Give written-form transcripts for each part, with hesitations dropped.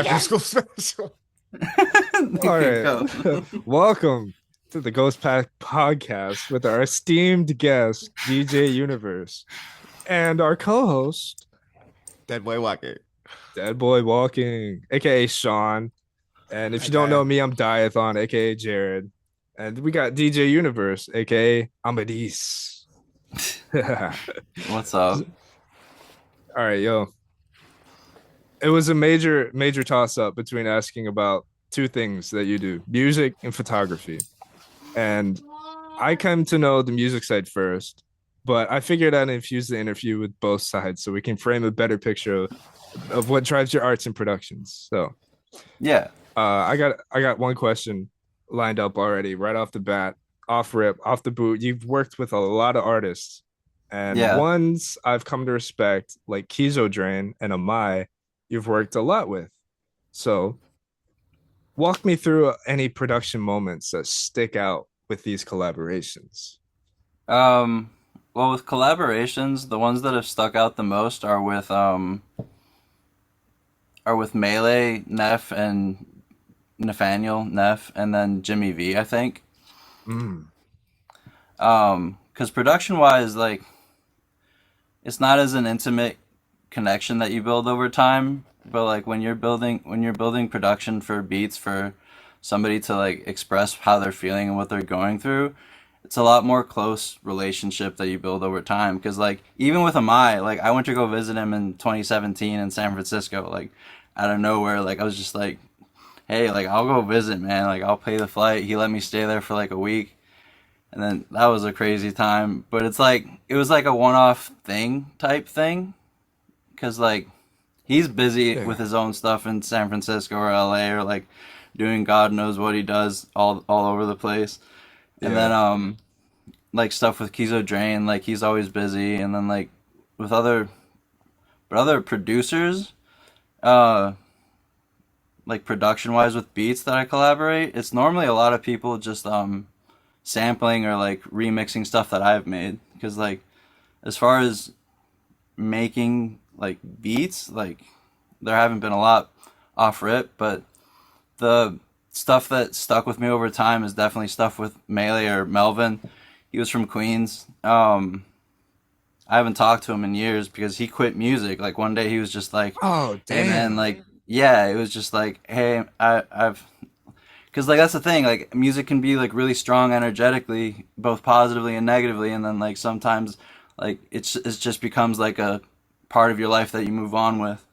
after school special. All There you right. go. Welcome to the Ghostpack Podcast with our esteemed guest, DJ Universe, and our co-host, Dead boy walking. Dead Boy Walking, aka Sean. And if you don't Okay. know me, I'm Diathon, aka Jared. And we got DJ Universe, aka Amadis. All What's up? right, yo. It was a major toss-up between asking about two things that you do, music and photography. And I came to know the music side first, but I figured I'd infuse the interview with both sides so we can frame a better picture of what drives your arts and productions. So Yeah. I got one question lined up already, right off the bat, off rip, off the boot. You've worked with a lot of artists, and Yeah. ones I've come to respect, like Kizo Drain and Amai, you've worked a lot with. So walk me through any production moments that stick out with these collaborations. Well, with collaborations, the ones that have stuck out the most are with Melee, Neff, and Nathaniel, Neff, and then Jimmy V, I think. Mm. Because production wise, like, it's not as an intimate connection that you build over time, but like when you're building production for beats for somebody to like express how they're feeling and what they're going through, it's a lot more close relationship that you build over time. Because like even with Amai, like I went to go visit him in 2017 in San Francisco, like out of nowhere. Like I was just like, hey, like I'll go visit, man. Like I'll pay the flight. He let me stay there for like a week, and then that was a crazy time. But it's like it was like a one-off thing type thing, because like he's busy with his own stuff in San Francisco or LA or like doing God knows what he does all over the place. And then like stuff with Kizo Drain, like he's always busy. And then like with other producers, like production wise with beats that I collaborate, it's normally a lot of people just sampling or like remixing stuff that I've made. Because like as far as making like beats, like there haven't been a lot off rip, but the stuff that stuck with me over time is definitely stuff with Melee or Melvin. He was from Queens. I haven't talked to him in years because he quit music. Like one day he was just like, Oh, "Hey damn. man, like yeah," it was just like, "Hey, I've," because like that's the thing. Like music can be like really strong energetically, both positively and negatively, and then like sometimes like it just becomes like a part of your life that you move on with.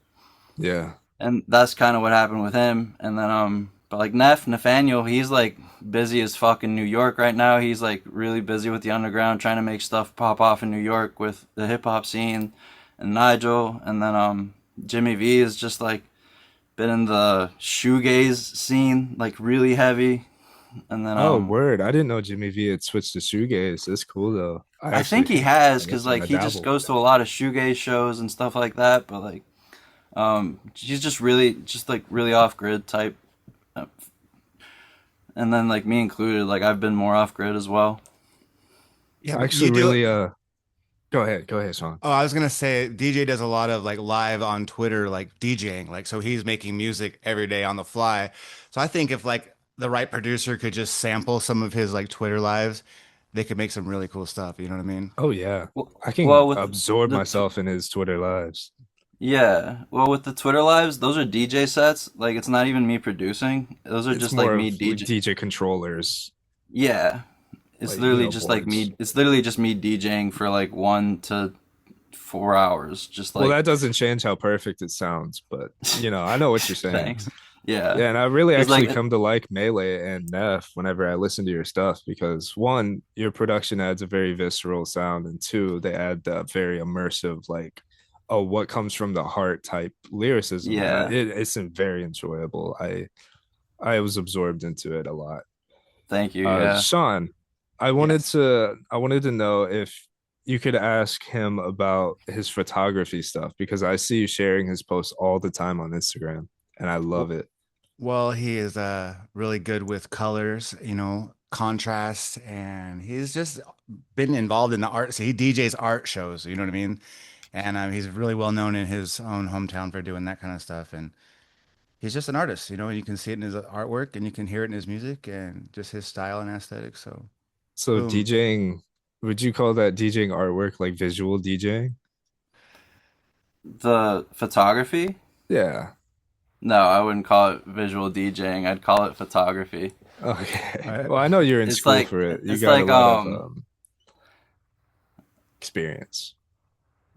Yeah. And that's kind of what happened with him. And then but like Nathaniel, he's like busy as fuck in New York right now. He's like really busy with the underground, trying to make stuff pop off in New York with the hip hop scene. And Nigel, and then Jimmy V is just like been in the shoegaze scene like really heavy. And then Oh, word. I didn't know Jimmy V had switched to shoegaze. That's cool though. I think he has, I because guess I'm like gonna he just dabble. goes to a lot of shoegaze shows and stuff like that. But like he's just like really off grid type. And then like me included, like I've been more off grid as well. Yeah, I but actually you do. really go ahead, Sean. Oh, I was gonna say DJ does a lot of like live on Twitter, like DJing. Like, so he's making music every day on the fly. So I think if like the right producer could just sample some of his like Twitter lives, they could make some really cool stuff. You know what I mean? Oh yeah. I can Well, with absorb the myself in his Twitter lives. yeah, well with the Twitter lives, those are DJ sets. Like it's not even me producing. Those are It's just like more me of like DJ. DJ controllers, Yeah, it's like, you literally know, just like boards. me. It's literally just me DJing for like 1 to 4 hours. Just Well, like that doesn't change how perfect it sounds, but you know, I know what you're saying. thanks. Yeah, Yeah, and I really because actually like come to like Melee and Neff whenever I listen to your stuff because one, your production adds a very visceral sound, and two, they add that very immersive, like, oh, what comes from the heart type lyricism, and yeah. it's very enjoyable. I was absorbed into it a lot. Thank you. Yeah. Sean, Yes. I wanted to know if you could ask him about his photography stuff because I see you sharing his posts all the time on Instagram, and I love it. Well, he is really good with colors, you know, contrast, and he's just been involved in the art. So he DJs art shows, you know what I mean? And he's really well known in his own hometown for doing that kind of stuff. And he's just an artist, you know, and you can see it in his artwork and you can hear it in his music and just his style and aesthetic. So, So boom. DJing, would you call that DJing artwork, like visual DJing? The photography? Yeah. No, I wouldn't call it visual DJing. I'd call it photography. Okay. All right. Well, I know you're in It's school like for it. You it's got a like lot of experience.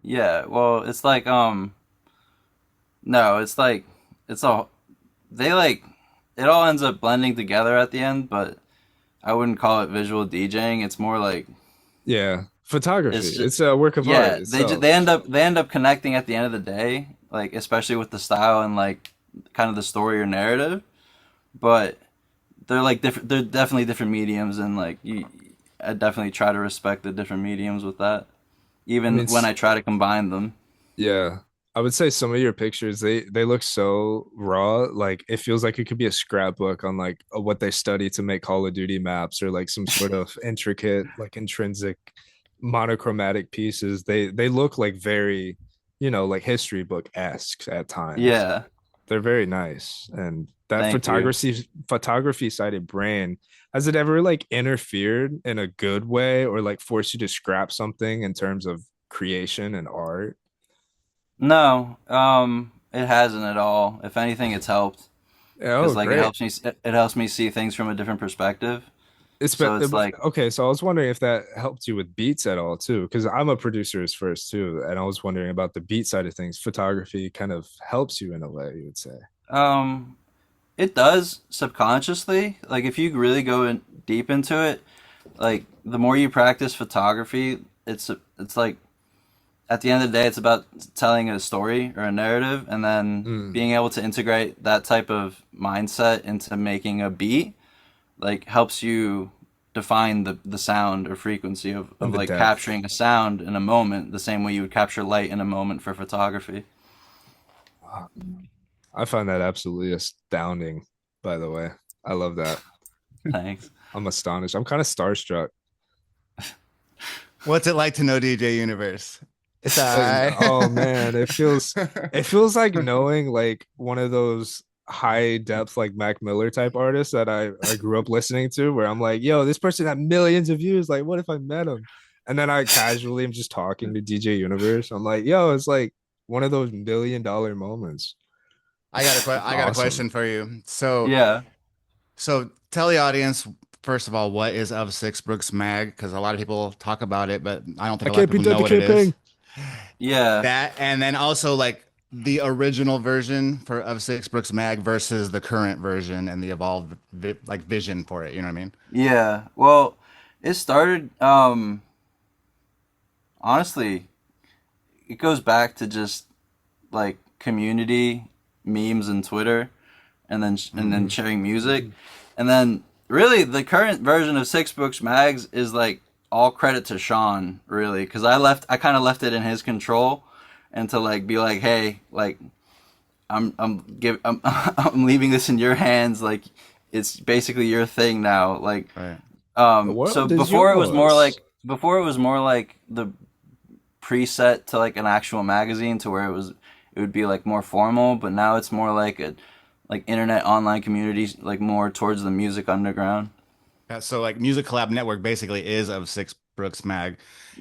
yeah, well, it's like no, it's like it's all they like it all ends up blending together at the end, but I wouldn't call it visual DJing. It's more like Yeah. Photography. it's just, It's a work of art yeah, itself. they end up connecting at the end of the day, like especially with the style and like kind of the story or narrative, but they're like different. They're definitely different mediums, and like I definitely try to respect the different mediums with that, I mean, even when I try to combine them. yeah. I would say some of your pictures, they look so raw. Like it feels like it could be a scrapbook on like what they study to make Call of Duty maps or like some sort of intricate, like intrinsic monochromatic pieces. They look like very, like history book-esque at times. Yeah, They're very nice. And that thank you. photography sided brain, has it ever like interfered in a good way or like forced you to scrap something in terms of creation and art? No, it hasn't at all. If anything, it's helped because Oh, like great. it helps me see things from a different perspective. So it's like, Okay, so I was wondering if that helped you with beats at all too, because I'm a producer as first too, and I was wondering about the beat side of things. Photography kind of helps you in a way, you would say. um, it does subconsciously. Like if you really go in deep into it, like the more you practice photography, it's like at the end of the day, it's about telling a story or a narrative, and then Mm, being able to integrate that type of mindset into making a beat, like helps you define the sound or frequency and of the like depth. capturing a sound in a moment, the same way you would capture light in a moment for photography. Wow. I find that absolutely astounding, by the way. I love that. Thanks. I'm astonished. I'm kind of starstruck. What's it like to know DJ Universe? It's I. Oh man, it feels like knowing like one of those high depth like Mac Miller type artists that I grew up listening to, where I'm like, yo, this person had millions of views. Like, what if I met him? And then I casually am just talking to DJ Universe. I'm like, yo, it's like one of those $1 million moments. It's I got a awesome. question for you. So, Yeah. tell the audience first of all, what is Of Six Brooks Mag? Because a lot of people talk about it, but I don't think I a lot of can't be people know what it dedicating. is. Yeah. That, and then also like the original version for Of Six Brooks Mag versus the current version and the evolved like vision for it. You know what I mean? Yeah. Well, it started honestly, it goes back to just like community memes and Twitter, and then Mm-hmm. sharing music, and then really the current version of Six Books Mags is like all credit to Sean, really, because I kind of left it in his control, and to like be like, hey, like I'm leaving this in your hands, like it's basically your thing now, like Right. The so world is yours. before it was more like the preset to like an actual magazine to where it would be like more formal, but now it's more like a like internet online communities, like more towards the music underground. Yeah, so like Music Collab Network basically is Of Six Brooks Mag.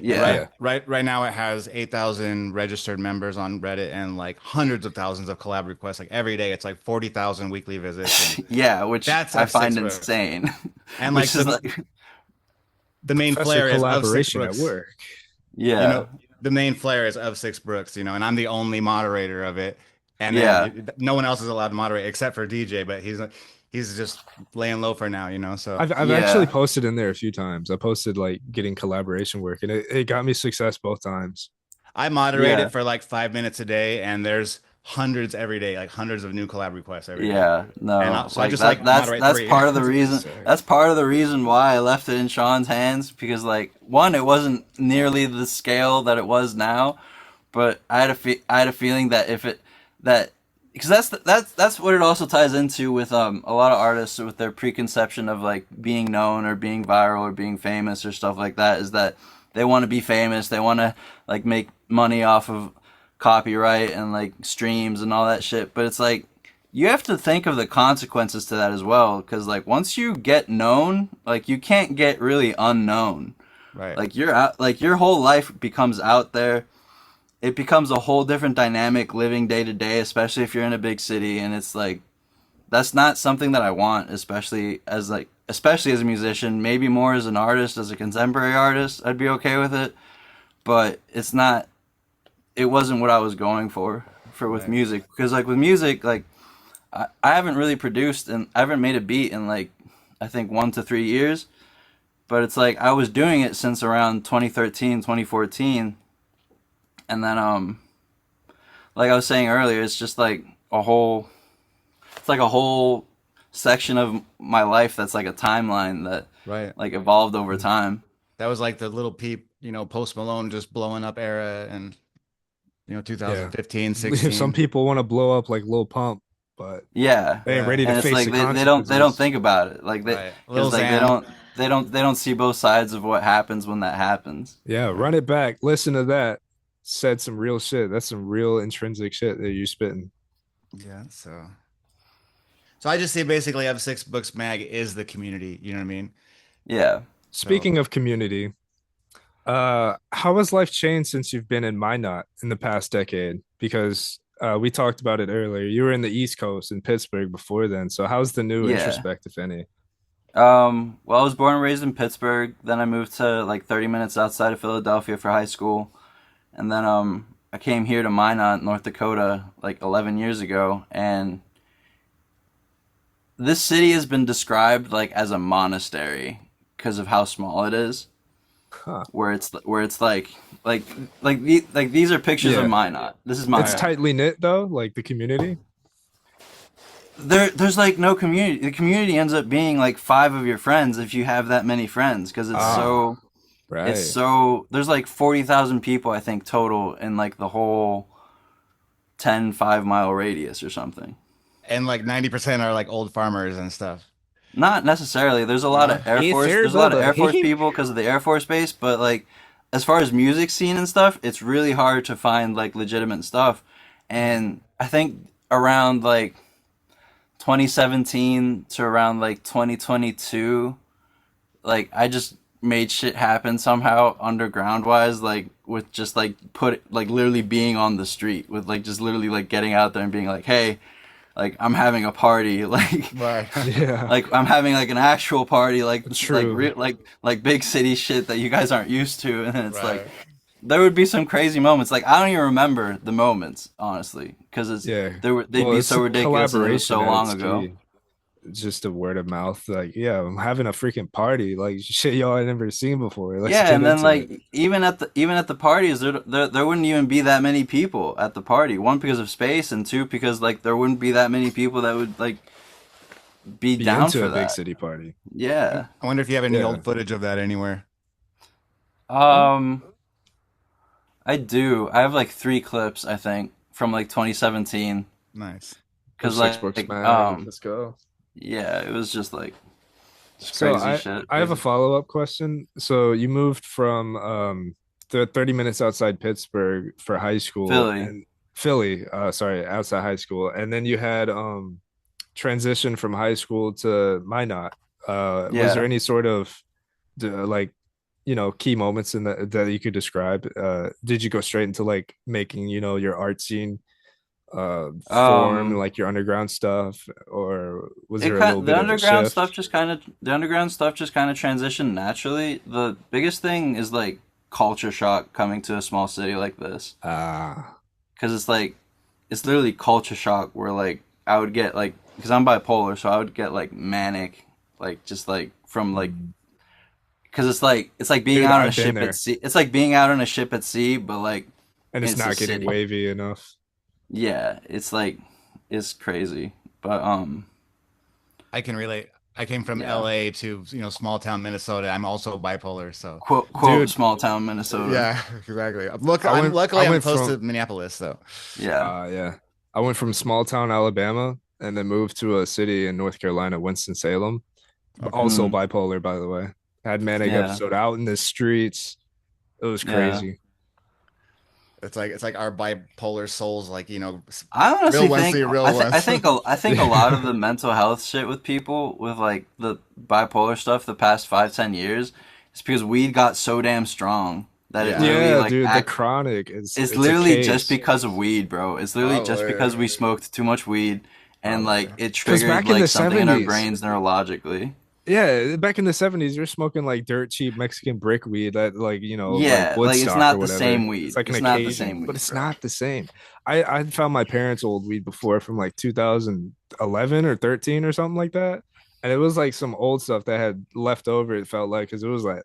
And Yeah. right now it has 8,000 registered members on Reddit and like hundreds of thousands of collab requests. Like every day it's like 40,000 weekly visits and Yeah, which that's I Of Six find Brooks. insane. And like Which is like the main Professor flair is Of Six collaboration at Brooks. work. You yeah. know, the main flair is Of Six Brooks, you know, and I'm the only moderator of it. And Yeah. then no one else is allowed to moderate except for DJ, but he's just laying low for now, you know. So I've actually Yeah. posted in there a few times. I posted like getting collaboration work, and it got me success both times. I moderate it Yeah. for like 5 minutes a day, and there's hundreds every day, like hundreds of new collab requests every day. Yeah, And no, so I like just like moderate that's three. part of the That's reason. sick. That's part of the reason why I left it in Sean's hands, because like one, it wasn't nearly the scale that it was now, but I had a feeling that if it that because that's what it also ties into with a lot of artists with their preconception of like being known or being viral or being famous or stuff like that, is that they want to be famous, they want to like make money off of copyright and like streams and all that shit, but it's like you have to think of the consequences to that as well, because like once you get known, like you can't get really unknown. Right. Like you're out, like your whole life becomes out there. It becomes a whole different dynamic living day to day, especially if you're in a big city, and it's like that's not something that I want, especially as a musician, maybe more as an artist, as a contemporary artist, I'd be okay with it, but it wasn't what I was going for with Right. music, because like with music, like I haven't really produced and I haven't made a beat in like I think 1 to 3 years, but it's like I was doing it since around 2013, 2014, and then like I was saying earlier, it's just like a whole section of my life that's like a timeline that Right. like evolved over time. That was like the Little Peep, Post Malone just blowing up era, and Yeah. 2015, Some 16. people want to blow up like Lil Pump, but Yeah, they ain't Yeah. ready to and it's face like the they don't consequences. think about it like they Right. Lil because like Xan. they don't see both sides of what happens when that happens. Yeah, run it back. Listen to that. Said some real shit. That's some real intrinsic shit that you spitting. Yeah. So I just see basically F Six Books Mag is the community. You know what I mean? Yeah. So Speaking of community, how has life changed since you've been in Minot in the past decade? Because we talked about it earlier. You were in the East Coast in Pittsburgh before then. So how's the new Yeah. introspect, if any? Well, I was born and raised in Pittsburgh. Then I moved to like 30 minutes outside of Philadelphia for high school, and then I came here to Minot, North Dakota, like 11 years ago, and this city has been described like as a monastery because of how small it is. Huh. Where it's like these are pictures of Yeah. Minot. This is It's Minot. tightly knit though, like the community. There's like no community. The community ends up being like five of your friends if you have that many friends, because Ah, it's right. so there's like 40,000 people I think total in like the whole 10 5 mile radius or something. and like 90% are like old farmers and stuff. Not necessarily. There's a lot of Air Yes, Force. sir, There's a lot of brother. Air Force people because of the Air Force base. But like, as far as music scene and stuff, it's really hard to find like legitimate stuff. And I think around like 2017 to around like 2022, like I just made shit happen somehow underground wise, like with just like literally being on the street with like just literally like getting out there and being like, hey, like I'm having a party, like Right. Yeah, like I'm having like an actual party, like true. like big city shit that you guys aren't used to, and then it's like Right. there would be some crazy moments. Like I don't even remember the moments honestly, because Yeah. they'd Well, be it's so ridiculous and it was collaboration so at long its ago. key. It's just a word of mouth. Like, yeah, I'm having a freaking party. Like shit y'all had never seen before. Let's Yeah, get and then into it. like even at the parties, there wouldn't even be that many people at the party. One, because of space, and two, because like there wouldn't be that many people that would like be Be down into for a big that. city party. Yeah. I wonder if you have any Yeah. old footage of that anywhere. Um, I do. I have like three clips, I think, from like 2017. Nice. Cause Six books, like man. Let's go. yeah, it was just So crazy shit. I have a follow-up question. So you moved from the 30 minutes outside Pittsburgh for high school Philly. and Philly, sorry, outside high school. And then you had transition from high school to Minot. Was there Yeah. any sort of like key moments in that you could describe? Did you go straight into like making, your art scene form, Um, like your underground stuff, or was there a little the bit of a underground stuff shift? just kind of transitioned naturally. The biggest thing is like culture shock coming to a small city like this, Ah, because it's like it's literally culture shock where like I would get like because I'm bipolar, so I would get like manic, like just like from like because it's like being dude, out on a I've been ship at there, sea. It's like being out on a ship at sea, but like and it's it's a not getting city. wavy enough. Yeah, it's like it's crazy. But I can relate. I came from yeah. LA to, small town Minnesota. I'm also bipolar, so Quote Dude, small town Minnesota. yeah, exactly. Look, I I'm went I luckily I'm went close to from Minneapolis, so Yeah. yeah. I went from small town Alabama and then moved to a city in North Carolina, Winston-Salem. okay. Also Mm, bipolar, by the way. Had manic yeah. episode out in the streets. It was Yeah. crazy. It's like our bipolar souls, like, you know, I honestly real ones think see real ones. I think a lot of the mental health shit with people with like the bipolar stuff the past 5-10 years is because weed got so damn strong that it Yeah. literally Yeah, like dude, the act. chronic is It's it's a literally just case. because of weed, bro. It's literally just Probably. because we smoked too much weed and Probably. like it Because triggered back in like the something in our 70s, brains neurologically. yeah, back in the 70s, you're smoking like dirt cheap Mexican brick weed that like, like Yeah, like it's Woodstock or not the whatever. same It's weed. like an It's not the occasion, same but weed, it's bro. not the same. I found my parents' old weed before from like 2011 or 13 or something like that. And it was like some old stuff that had left over, it felt like, because it was like,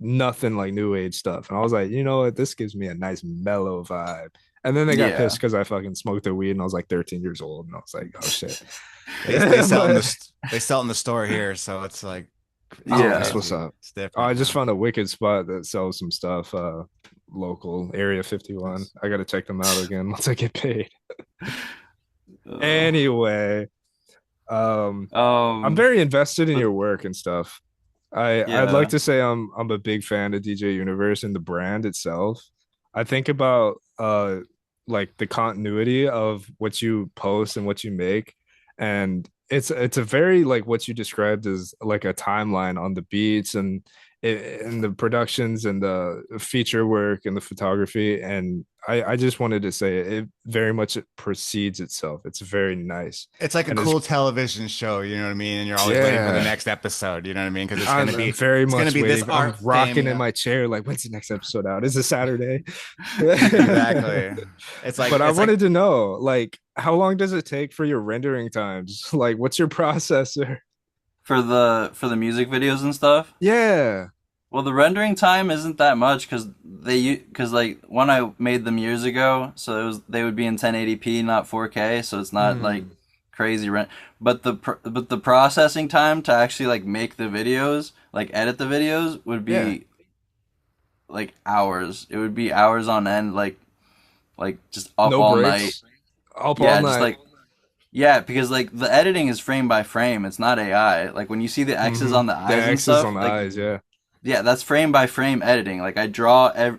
nothing like new age stuff. And I was like, you know what, this gives me a nice mellow vibe. And then they got Yeah. pissed because I fucking smoked their weed and I was like 13 years old. And I was like, oh shit. They sell in But they sell in the store here, so it's oh, Yeah. that's what's crazy. up. It's Oh, I different just now. found a wicked spot that sells some stuff. Local Area 51. Nice. I gotta check them out again once I get paid. Uh, Anyway, I'm um. very invested in But your work and stuff. I'd like yeah. to say I'm a big fan of DJ Universe and the brand itself. I think about like the continuity of what you post and what you make, and it's a very like what you described as like a timeline on the beats and the productions and the feature work and the photography. And I just wanted to say it very much precedes itself. It's very nice. It's like a And it's cool television show, you know what I mean? And you're always waiting for the yeah. next episode, you know what I mean? Because I'm very it's gonna much be this waiting. I'm art rocking theme. in my chair, like, when's the next episode out? Is it Saturday? Exactly. But I It's like wanted to know, like, how long does it take for your rendering times? Like, what's your processor? For the music videos and stuff. Yeah. Well, the rendering time isn't that much because like when I made them years ago, so they would be in 1080p, not 4K, so it's not like Mm, crazy rent. But the processing time to actually like make the videos, like edit the videos, would yeah. be like hours. It would be hours on end, like just up No all night. breaks. Up all Yeah, just night. like yeah, because like the editing is frame by frame. It's not AI. Like when you see the X's on the The eyes and X's stuff, on the like eyes, yeah. yeah, that's frame by frame editing. Like I draw it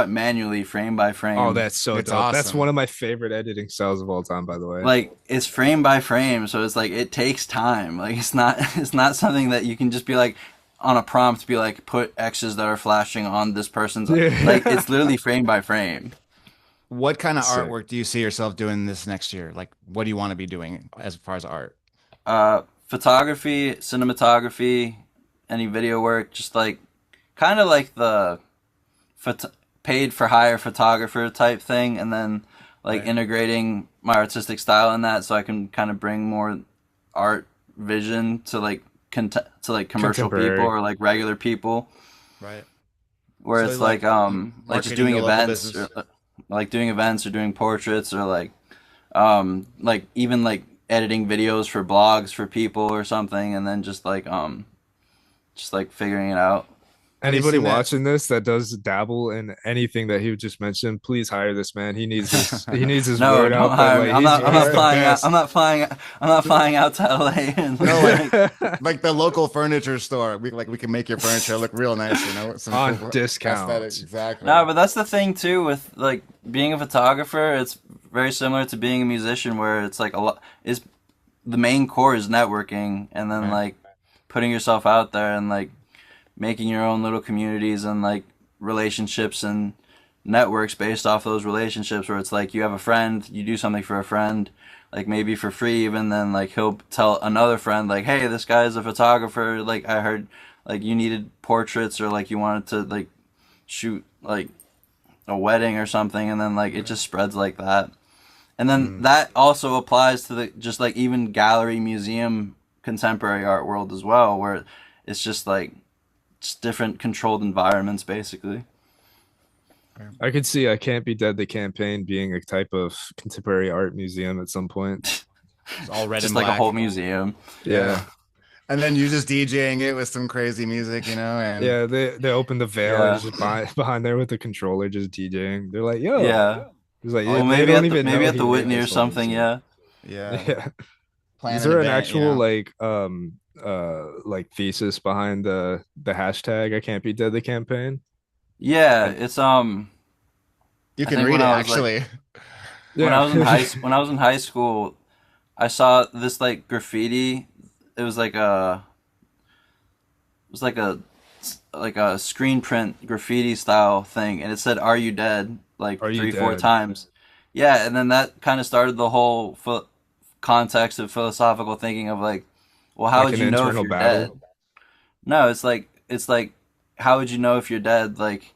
manually frame by Oh, frame. that's so it's dope. That's one awesome. of my favorite editing styles of all time, by the way. Like it's frame by frame, so it's like it takes time. Like it's not something that you can just be like on a prompt be like put X's that are flashing on this person's like Yeah. it's literally frame by frame. What kind of Sick. artwork do you see yourself doing this next year? Like, what do you want to be doing as far as art? Photography, cinematography, any video work, just like kind of like the phot- paid for hire photographer type thing, and then like Right. integrating my artistic style in that, so I can kind of bring more art vision to like to like commercial people Contemporary. or like regular people, Right. where So it's like like just marketing doing your local events or business. like doing events or doing portraits or like even like editing videos for blogs for people or something, and then just like figuring it out. Have you Anybody seen that? watching this that does dabble in anything that he just mentioned, please hire this man. He needs his No, word don't out, but hire me. like he's I'm he's not the flying out. best. I'm not flying out to LA and No, like like the local furniture store. We can make your furniture look real nice, you know, with some On cool aesthetic. discounts. Exactly. no, but that's the thing too with like being a photographer. It's very similar to being a musician, where it's like a lot is the main core is networking, and then Right. like putting yourself out there and like making your own little communities and like relationships and networks based off those relationships, where it's like you have a friend, you do something for a friend, like maybe for free even, then like he'll tell another friend like, hey, this guy's a photographer, like I heard like you needed portraits or like you wanted to like shoot like a wedding or something, and then like it just spreads like that. And then Mm. that also applies to the just like even gallery, museum, contemporary art world as well, where it's just like just different controlled environments basically. I could see I Can't Be Dead the campaign being a type of contemporary art museum at some point. It's all red Just and like a whole black. museum. Yeah. Yeah. And then you just DJing it with some crazy music, you know, and Yeah, they open the veil and Yeah. just behind there with the controller just DJing. They're like, yo. Yeah. He's like, all yeah, Well, you they do, don't even maybe know at he the made Whitney or this whole something. museum. Yeah. yeah, Yeah. plan Is an there an event, you actual know. like thesis behind the hashtag I Can't Be Dead the campaign? Yeah. Like It's You I can think read when it I was like actually. when I was in Yeah. when I was in high school, I saw this like graffiti. It was like a it was like a screen print graffiti style thing, and it said "Are you dead?" like Are you 3 4 dead? times. Yeah, and then that kind of started the whole context of philosophical thinking of like, well, how Like would an you know if internal you're dead? battle. No, it's like how would you know if you're dead? Like,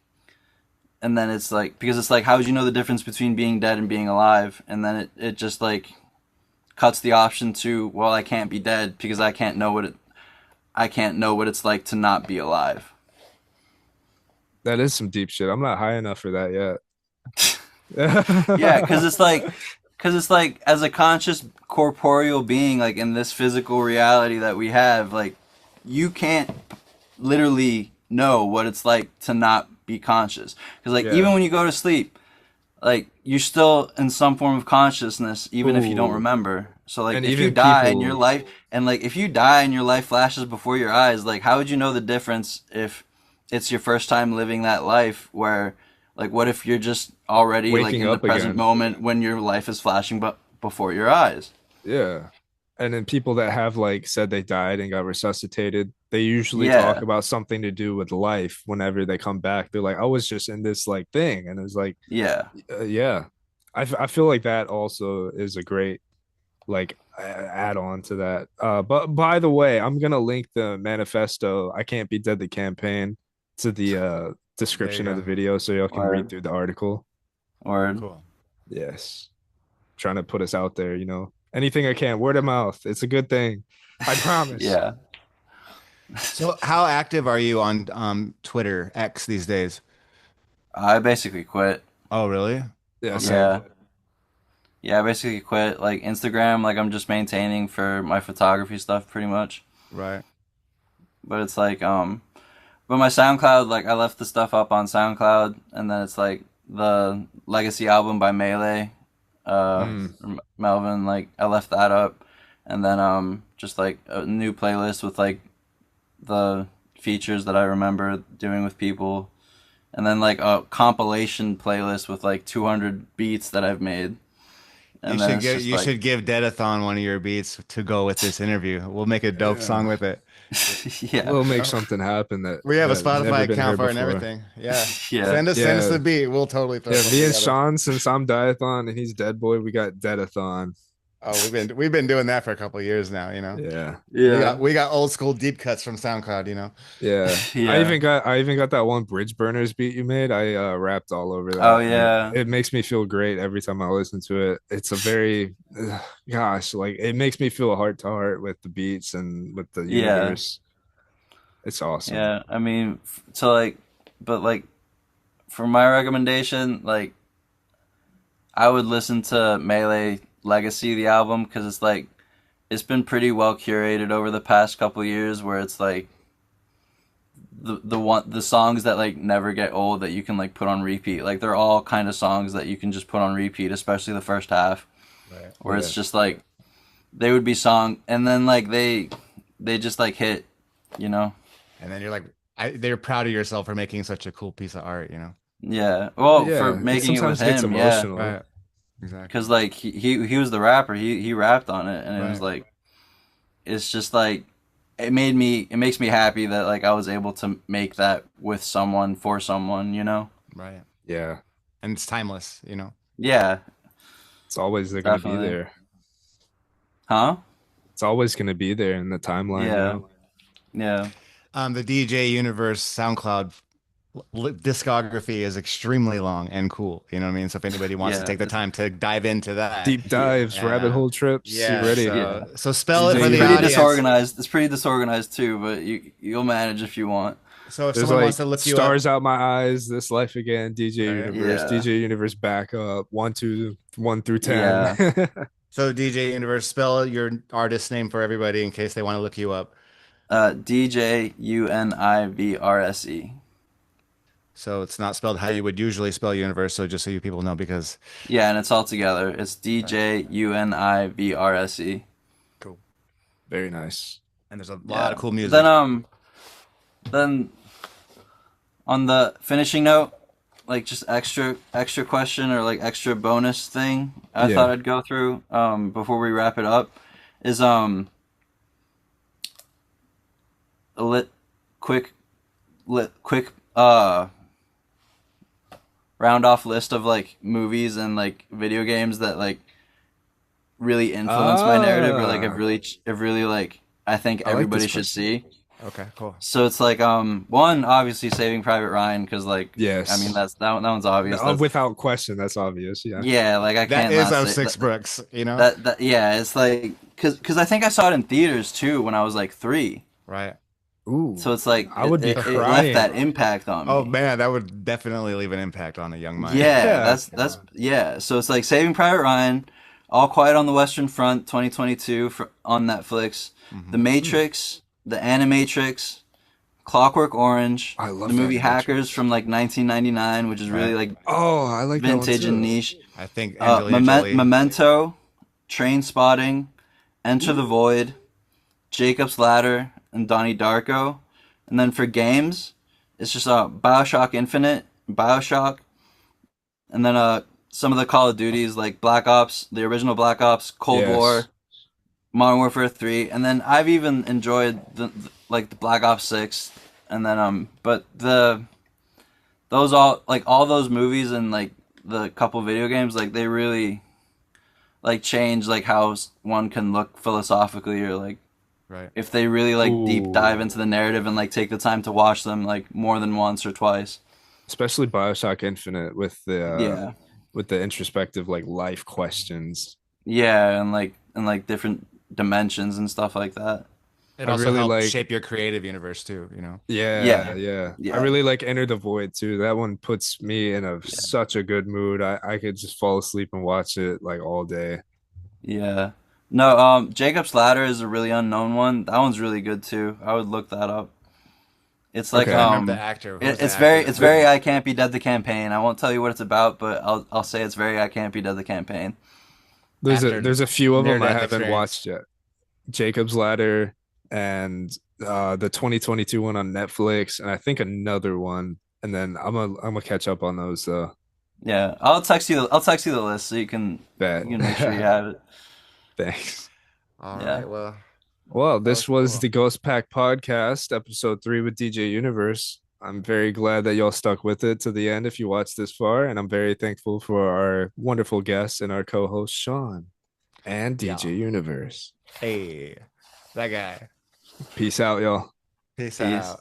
and then it's like because it's like how would you know the difference between being dead and being alive? And then it just like cuts the option to well, I can't be dead because I can't know what it's like to not be alive. That is some deep shit. I'm not high enough for that yet. Yeah, because it's like as a conscious corporeal being, like in this physical reality that we have, like you can't literally know what it's like to not be conscious. Because like even Yeah. when you go to sleep, like you're still in some form of consciousness, even if you don't Ooh. remember. So like And if you even die and your people, life and like if you die and your life flashes before your eyes, like how would you know the difference if it's your first time living that life where like what if you're just already like waking in the up present again. moment when your life is flashing but before your eyes? Yeah. And then people that have like said they died and got resuscitated, they usually talk Yeah. about something to do with life whenever they come back. They're like, I was just in this like thing. And it's like, Yeah. yeah. I feel like that also is a great like add on to that. But by the way, I'm gonna link the manifesto I Can't Be Dead the campaign to the There you description of go. the video so y'all can read Or through the article. or Cool. Yes. Trying to put us out there, you know. Anything I can, word of mouth. It's a good thing. I promise. yeah. So how active are you on Twitter X these days? I basically quit. Oh, really? Yeah, Okay. same. Yeah. Yeah, I basically quit like Instagram, like I'm just maintaining for my photography stuff pretty much. Right. But it's like but my SoundCloud, like I left the stuff up on SoundCloud and then it's like the Legacy album by Melee, Mm. Nice. Melvin, like I left that up and then just like a new playlist with like the features that I remember doing with people and then like a compilation playlist with like 200 beats that I've made. And then it's just You like should give Deadathon one of your beats to go with this interview. We'll make a dope song Yeah. with it. yeah. We'll make Oh, something happen that we have a never Spotify been account heard for it and before. everything. Yeah. Yeah. Send us Yeah. the beat. We'll totally throw Yeah, something me and together. Sean, since I'm Diathon and he's Dead Boy, we got Deadathon. Oh, we've been doing that for a couple of years now, you know. Yeah. Yeah. We got old school deep cuts from SoundCloud, you know. Yeah. Yeah. I even got that one Bridge Burners beat you made. I rapped all over Oh that. And yeah. it makes me feel great every time I listen to it. It's a very gosh, like it makes me feel heart to heart with the beats and with the Yeah. universe. It's awesome. Yeah. I mean, so like, but like, for my recommendation, like, I would listen to Melee Legacy, the album, because it's like, it's been pretty well curated over the past couple years, where it's like the songs that like never get old that you can like put on repeat. Like they're all kind of songs that you can just put on repeat, especially the first half, Right. where Yeah. it's just like they would be song, and then like they just like hit, you know. And then you're like, they're proud of yourself for making such a cool piece of art, you know. Yeah. Well, for Yeah. It making it with sometimes gets him, yeah. emotional. Right. Exactly. Because like he was the rapper. He rapped on it, and it was Right. like it's just like it makes me happy that like I was able to make that with someone for someone, you know. Right. Yeah. And it's timeless, you know. Yeah, It's always they're gonna be definitely. there. Huh? It's always gonna be there in the timeline, you Yeah, know? yeah, The DJ Universe SoundCloud discography is extremely long and cool. You know what I mean? So if anybody wants to yeah, take the time to dive into that, Deep dives, rabbit yeah, hole trips. You yeah. ready? yeah. So spell it DJ for It's the pretty Universe. audience. disorganized. It's pretty disorganized too, but you'll manage if you want. So if There's someone wants like to look you up, stars out my eyes, this life again, DJ right? Universe, Yeah, DJ Universe backup, 1, 2, 1 through 10. yeah. So DJ Universe, spell your artist name for everybody in case they want to look you up. DJUNIVRSE. So it's not spelled how you would usually spell universe. So just so you people know, because Yeah, and it's all together. It's DJUNIVRSE. cool. Very nice. And there's a lot Yeah. of cool music. Then on the finishing note, like just extra question or like extra bonus thing I Yeah. thought I'd go through before we wrap it up is a quick round off list of like movies and like video games that like really influence my narrative or like have really like I think I like everybody this should question. see. Okay, cool. So it's like one obviously Saving Private Ryan because like Yes. I mean that one's obvious. No, without question, that's obvious. Yeah. Yeah, like I That can't is not of say six bricks, you know? that yeah, it's like because I think I saw it in theaters too when I was like 3. Right. Ooh. So it's like I would be it left crying. that impact on me. Oh man, that would definitely leave an impact on a young mind. Yeah, that's yeah. So it's like Saving Private Ryan, All Quiet on the Western Front, 2022 on Netflix, The Matrix, The Animatrix, Clockwork Orange, I love the movie Animatrix. Hackers from like 1999, which is really like Oh, I like vintage that one and too. niche. I think Angelina Jolie. Memento, Train Spotting, Enter the Void, Jacob's Ladder, and Donnie Darko. And then for games, it's just Bioshock Infinite, Bioshock, and then some of the Call of Duties like Black Ops, the original Black Ops, Cold Yes. War, Modern Warfare 3, and then I've even enjoyed the Black Ops 6, and then but those all those movies and like the couple video games like they really like change like how one can look philosophically or like Right. if they really like deep Ooh. dive into the narrative and like take the time to watch them like more than once or twice. Especially Bioshock Infinite with Yeah. the introspective like life questions. Yeah, and like different dimensions and stuff like that. It I also really helps like- shape your creative universe too, you know? Yeah. Yeah. I really like Enter the Void too. That one puts me in such a good mood. I could just fall asleep and watch it like all day. Yeah. No, Jacob's Ladder is a really unknown one. That one's really good too. I would look that up. It's like Okay. I remember the actor. Who was the it's actor? very I Can't Be Dead the campaign. I won't tell you what it's about, but I'll say it's very I Can't Be Dead the campaign. After There's a few of them I near-death haven't experience. watched yet. Jacob's Ladder and the 2022 one on Netflix, and I think another one. And then I'm gonna catch up on those. Yeah, I'll text you the list so you can Bet. make sure you have it. Thanks. All Yeah. right, well, Well, this was cool. the Ghostpack Podcast, episode 3 with DJ Universe. I'm very glad that y'all stuck with it to the end if you watched this far, and I'm very thankful for our wonderful guests and our co-host Sean and DJ Universe. hey, that guy. Peace out, y'all. Peace Peace. out.